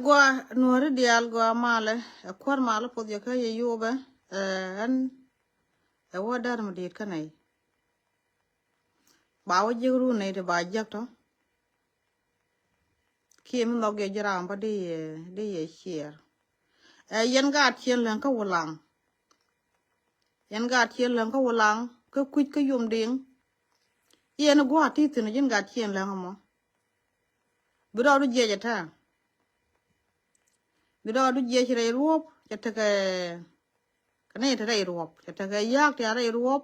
gua nuori dial gua male kwar male podya ka ye yobe an wadar madit kanai ba wa jigru ne de ba jakto kim no ge jram ba de ye chier yen ga tien lan ka wulang yen ga tien lan ka wulang ka kuj ka yum ding yen gwa ti tin yen ga tien lan mo bro du je jata bro du je chire ruop jata ka kanai ta rai ruop jata ka yak ta rai ruop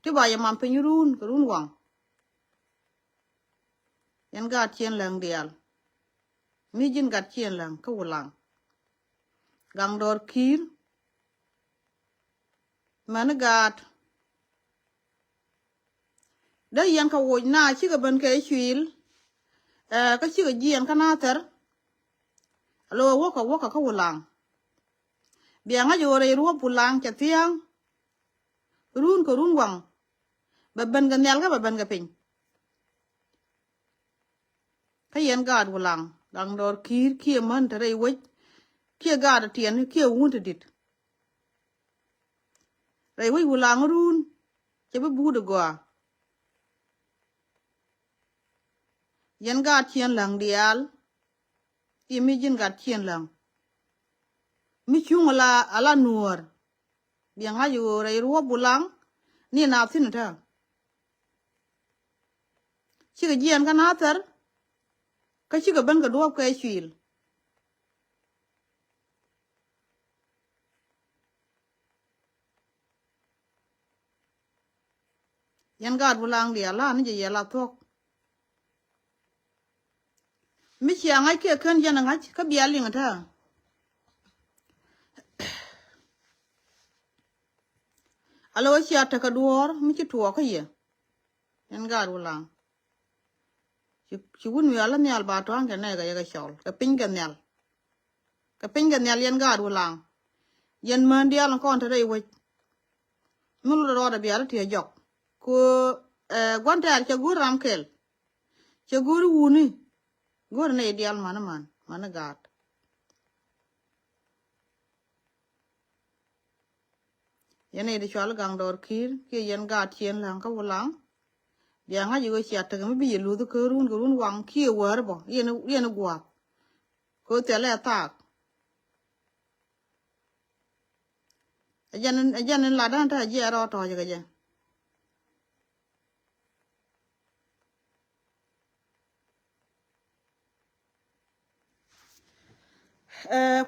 ti ba ya man pe run run wang yen ga tien lan dial mi jin ga tien lan ka wulang gang dor kir man gat da yen ka wo na chi ga ban ka chwil ka chi ga jien kana ter lo wo ka wulang bia nga yo re ruop wulang cha tiang run ko run wang ba ban ga nyal ga ba ban ga pin ka yen ga wulang gang dor kir kie man tere wo kie ga da tien kie wun te dit re wo wulang run che bu bu de go yen ga tien lang dial mi jin ga tien lang mi chung ala nuor bia nga yo re ruop wulang ni na tin ta chi ga jien ka na ter ka chi ga ban ga duop ka chwil yan ga wulang dia la ni je la tok mi chi nga ke ken jana nga ka bia ling ta alo chi ata ka duor mi chi tuo ka ye yan ga wulang chi wun mi ala ni al ba to an ga ne ga ya ga chol ka pin ga nyal yan ga wulang yen man dia lan kon ta dai wo mu lo da bia ti jok ko gwanta cha gur ram kel cha gur wuni gur ne dial man gat yene de chol gang dor kir ke yen gat chen lang ka wulang bia nga yu chi ata mi bi lu ko run wang ki wer bo yen gwa ko te le tak ajan la dan ta je ro to je ga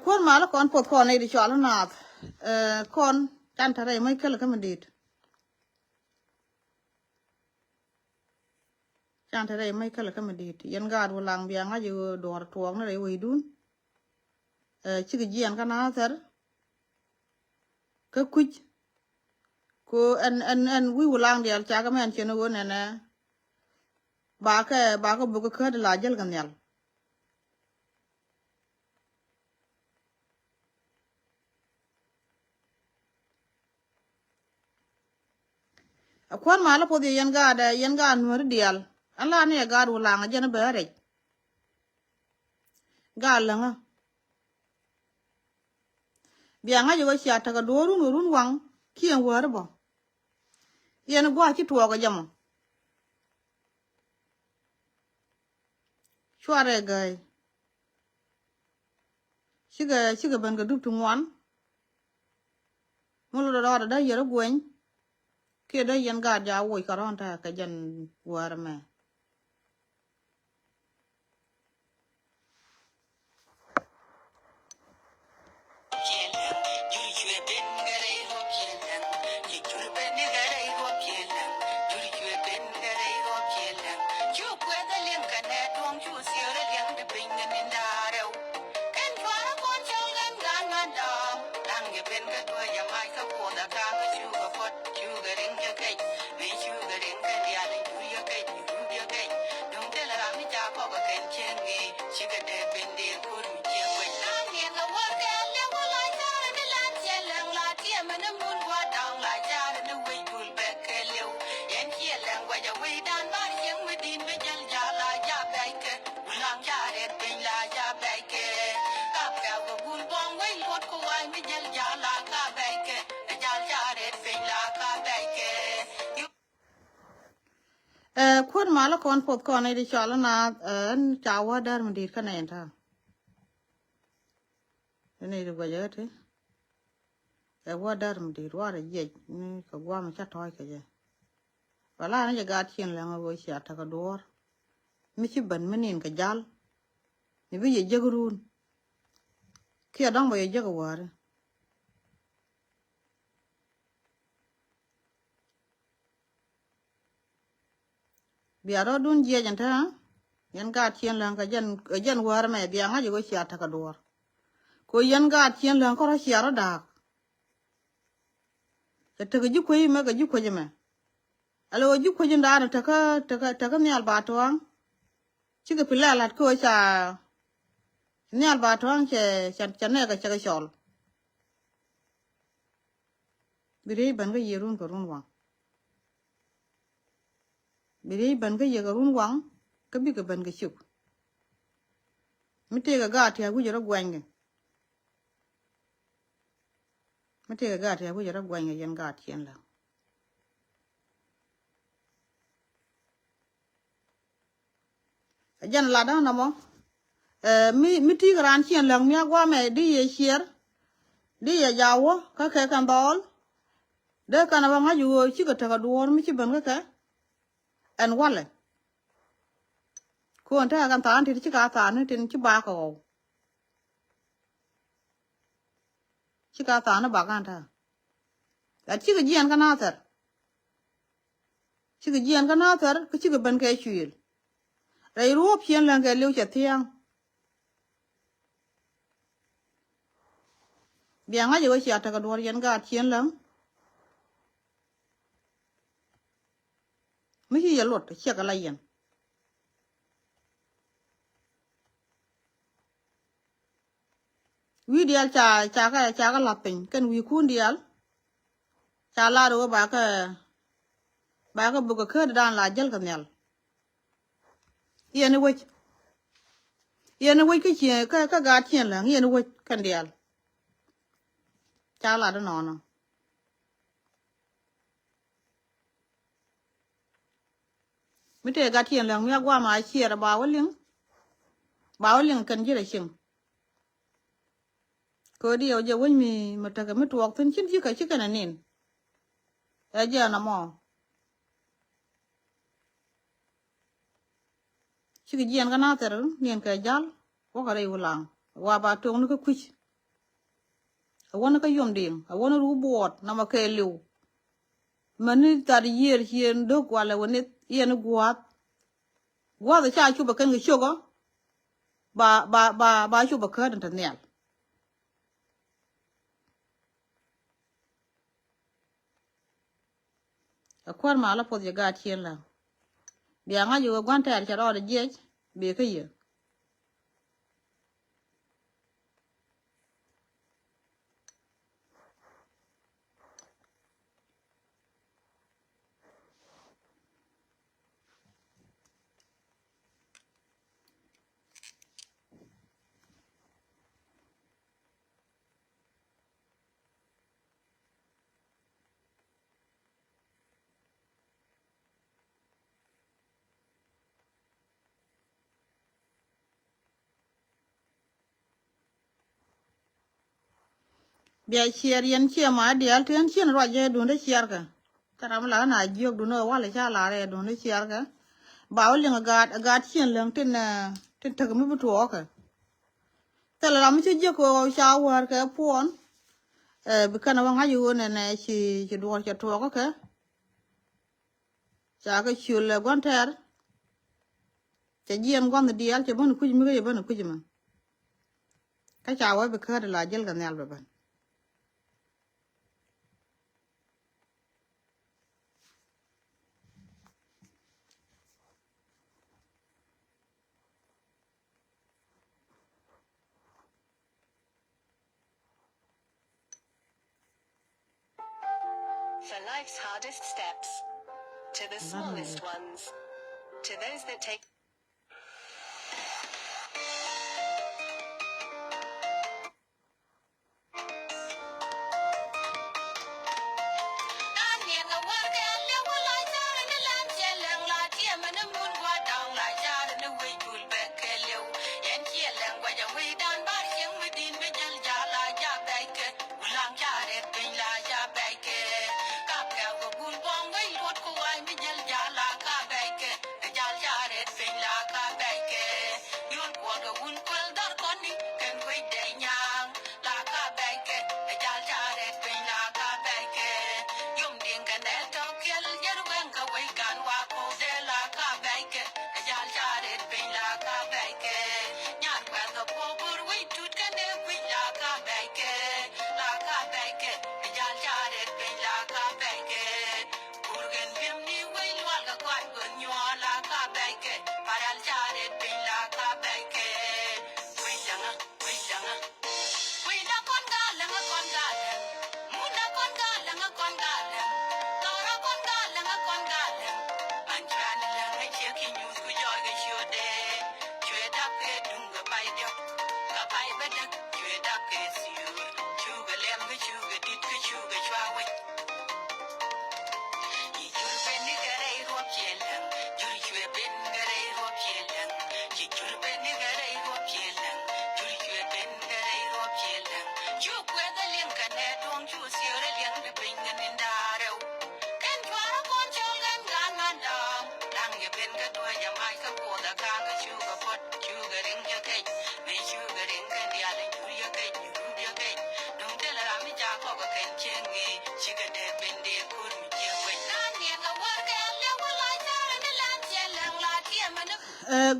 kon mala kon pot kon ne de chol na kon tan tare mai kala ka mandit tan tare mai kala ka mandit yen ga wulang bia nga yu dor tuong na re wi dun chi ga jian kana ter ka kuj ko en wi wulang dial cha ga men chen wo ne na ba ka bu ka de la jel gan yal kon mala po de yen ga nuor dial ala ne ga wulang jena bare ga la nga bia nga yu chi ata ka do run wang kien wer bo yen gwa chi tuo ga jamo chware gai shiga ban ga duk tu ngwan mulu da yero gwen ke da yen ga ja wo ka ron ta ka jan war me khuôn mà là con phốt con này đi cho là na cháu hoa đar mình đi cái này thôi cái này được bao giờ thế hoa đar mình đi hoa là gì cái hoa mà chắc thôi cái gì và là nóจะgạtเชียนแล้วเอาไว้เสียทักกระโดดไม่ใช่บันไม่เนียนกับจัลนี่ไปยังจะกรูนแค่ดังไปยังจะกวาดเบียร์เราดุนเจียจันทร์ยันกาเชียนแล้วก็ยันวาร์แม่เบียร์งั้นจะก็เสียทักกระโดดก็ยันกาเชียนแล้วก็เราเสียระดับจะทักยุคคุยไหมก็ยุคคุยไหมalo ju ko jinda na taka nyal batwang chike pila lat ko cha nyal batwang che ne ka cha chol bire ban ga yerun ko run wang bire ban ga ye ga run wang ka bi ga ban ga chuk mite ga ta gu jara gwang mite ga ta gu jara gwang yan ga tien la jan la da na mo mi ti gran chien lang mi gwa me di ye chier di ye jawo ka ke kan bol de kana ba nga yu chi ka ta ka duor mi chi ban ka en wale ko anta kan ta an ti chi ka ta ne tin chi ba ko chi ka ta na ba kan ta a chi ka jian ka na ter chi ka jian ka na ter ka chi ka ban ka chuil Rai ruo phiền là cái liu chặt thiang. Biang aja wes chặt cái đồ yên gạt phiền lắm. Mấy khi giờ lột chặt cái này yên. Wi dial cha cái lạt pin, cái wi kun dial. Cha la đồ ba cái bục cái khơi đan là gel cái nèl. Yên wech cái chuyện cái gạt phiền là yên wech cái dial. Cha la đó nó. Mấy cái gạt phiền là nghe qua mà chia ra bao liếng cần gì để xem. Có điều giờ với mình mà ta cái mấy tuột thân chín chứ cái này nín. Ở giờ nó mò. Chứ cái gì anh cái nào thế rồi, nín cái gial, có cái này vô lăng, qua ba tuồng nó cái quýt. Ở nó cái yom điên, ở nó rú bọt, nó mà cái liu. Mà nó ta đi hiền đốt qua là nó yên nó quát thì cha chụp cái người chụp á, ba chụp cái đằng thật nè. Akwar ma la pod yaga tien la biya nga yo gwanta ar charo de jej be ka ye biya chier yen chia ma dial ten chien ro je dun de chier ka taram la na jog dun wa le cha la re dun de chier ka ba o lenga gat chien leng ten tag mi bu to ka tel ram chi je ko cha war ka pon bi kana wa nga yo ne chi do cha to ka cha ka chul gwanta ar cha jien gwan de dial cha bon ku mi ga bon ku ma ka cha wa bi ka de la jel ga nal ba ban For life's hardest steps, to the smallest ones, to those that take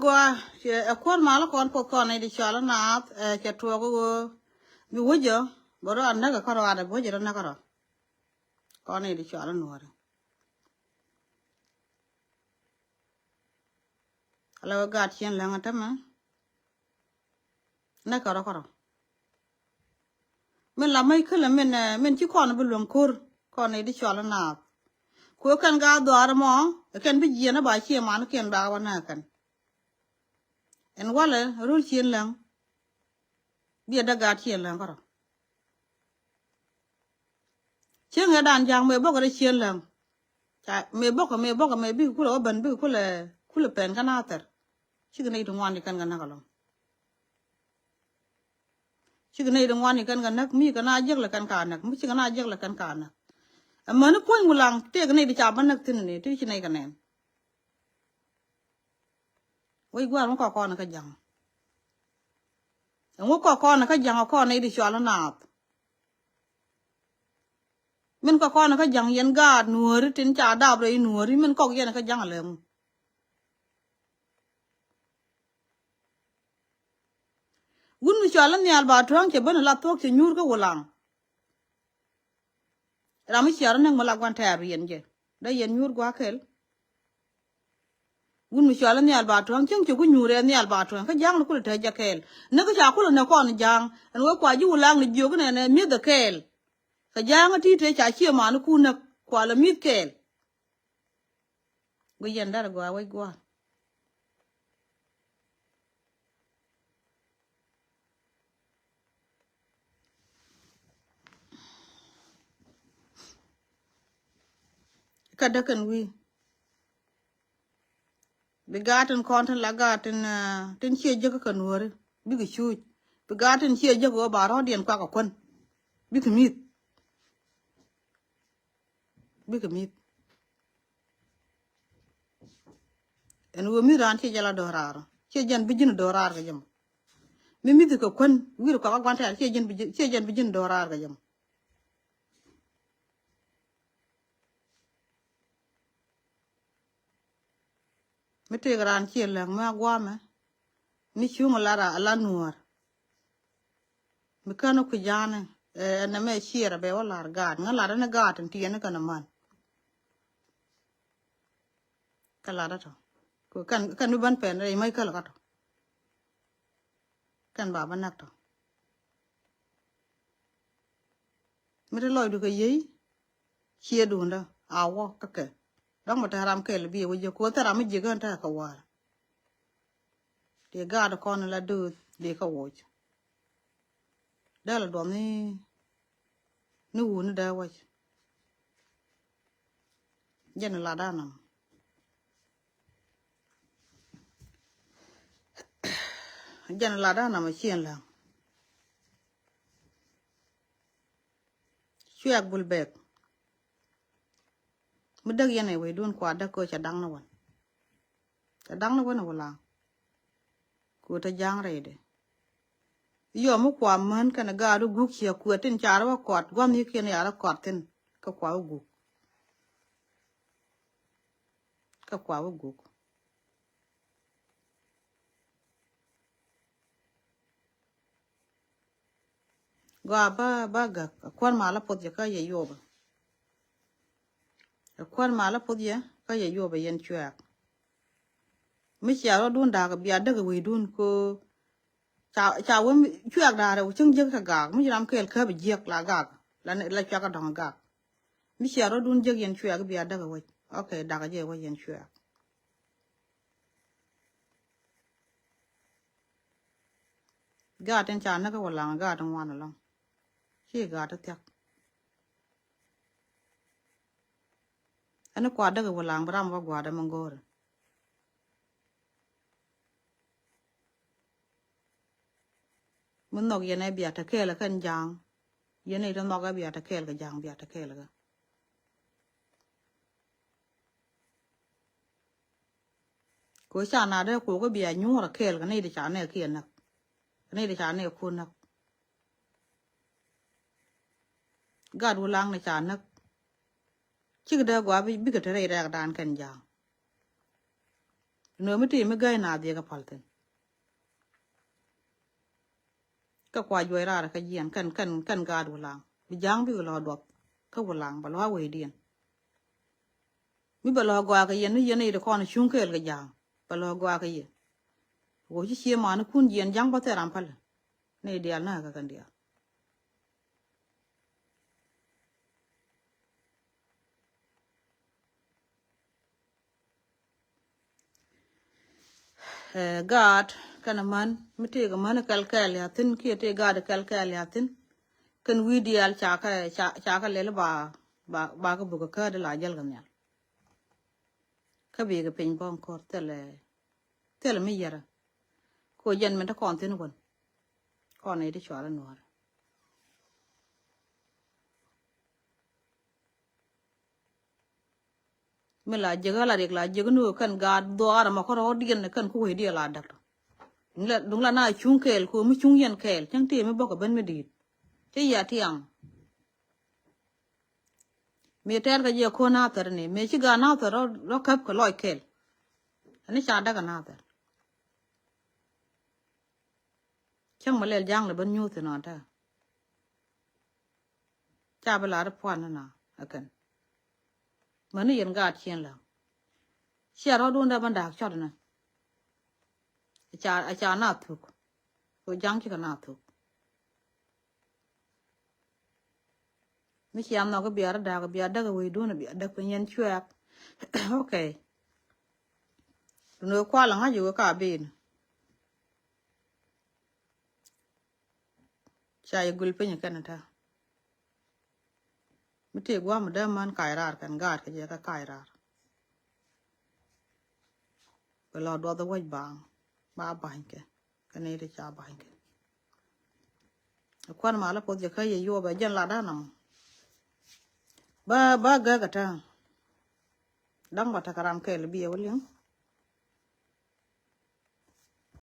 gwa kon mala kon po kon di chala na ke to go bi wojo boro anna ka karo ada wojo na karo kon di chala nuore ala ga tien la ngata ma na karo karo men la mai kala men ci kon bu lon kur kon di chala na ko kan ga do ar mo kan bi jena ba ci man ken ba wana kan en wala rul chien lang bia daga chien lang karo chien ga dan jang me boko de chien lang cha me boko me bi kula ban bi kula pen kana ter chigne du ngwan kan kana kalo chigne du ngwan kan kana mi kana jek la kan kana mi chigne jek la kan kana amana ko ngulang te kana di cha ban nak tin ni ti chigne kana wai gwa mo ko na ka jang ngo ko na ka jang ko na di chala na men ko na ka jang yen ga nuori tin cha da bre nuori men ko yen ka jang lem gun mi chala ni al ba twang che ban la tok che nyur ka wulang ra mi chara nang mala gwan ta yen je da yen nyur gwa kel gun mi chala ni al ba twang cheng che ku nyure ni al ba twang ka jang ku ta ja kel ne ka cha ku na ko na jang en wo kwa ji wulang ni jo ne mi da kel ka jang ti te cha chi ma nu ku na kwa la mi kel go yen dar gwa wai gwa ka da kan wi bi gaten konten la gaten tin che je ka nuore bi ga chu bi gaten che je go ba ro dien kwa ka kon bi ka mit bi ka mit en wo mi ran che jala dorar che jan bi jin dorar ga jam mi mit ko kon wir ko ka gwanta che jan bi jin dorar ga jam mi te gran che la ma gwa ma ni chu la ra la nuor mi kanu ku jane na me shira be wala gad ngala na gaten tiene kana man kala da to ko kan mi ban pen re mai kala ka to kan ba ban nak to mi te loy du ko yi chia đun đó áo các cái đó mà ta làm cái là bia bây giờ cố ta làm cái gì gần ta cả qua để gà đó con là đưa để cả vội đó là đồ này nó uống nó vậy dân là đa nằm dân là đa nằm ở trên là chuột bul bẹt mới đắc yên này vậy đun qua đắc coi chả đắng nó là cô ta giang rồi đấy yo mu kwa man kana ga ru guk chia ku tin char wa kwat gwam ni ken ya ra kwat tin ka kwa gu ka kwa gu ga ba ga kwan mala pot ya ka ye yo ba kwan mala pot ya ka ye yo ba yen chwa mi chia ro dun da ga bia da ga wi dun ko cha wo chwa da ra chung je ka ga mi ram kel ka bi je la ga la chwa ka dong ga mi chia ro dun je yen chwa ga bia da ga wi okay da ga je wa yen chwa ga ten cha na ka wala ga dong wa na long chi ga ta tek ana kwa da ga wala bram wa gwa da mangor mun nok yene bia ta kel kan jang yene ro nok ga bia ta kel ga jang bia ta kel ga ko cha na da ko ga bia nyu ra kel ga nei de cha ne kien nak nei de cha ne ku nak ga du lang ne cha nak chi da gwa bi ga ta re ra dan kan jang no mi ti mi ga na de ga palten ka kwa joi ra ka yen kan ga du lang bi jang bi lo dok ka wu lang ba lo we dien mi ba lo gwa ka yen ni de kon chung kel ga jang ba lo gwa ka yen wo chi che ma na kun yen jang ba te ram pal ne dia na ka kan dia God kana man mi te ga man kal ya tin ki te God kal ya tin kan wi dial cha ka le ba ka bu ka de la jal ga nya ka bi ga pin bom ko tele mi yara ko yen men ta kon tin kon ne de chwa la no mi la jega la rek la jega no kan God do ara ma ko ro dien kan ko we dia la dak dung la na chung kel ko mi chung yen kel chang ti mi bo ka ben mi dit te ya tiang mi ter ga je ko na ter ni me chi ga na ter ro kap ko loy kel ani cha da ga na ter chang ma le jang le ben nyu te no ta cha ba la ra pwan na akan ma ni yen ga chien la sia ro dun da ban da chot na cha na thuk ko jang chi ka na thuk mi chiam no ga bia da ga we dun bia da ko yen chwa okay no kwa la nga yu ka bin cha ye gul pe nya kan ta mi te gwa ma da man kai rar kan ga ka je ka kai rar ko lo do da wai ba ke ka ne de cha ke kwan ma la po je ka ye yo ba jen la da nam ba ga ta dang ba ta karam ke le bi wal yang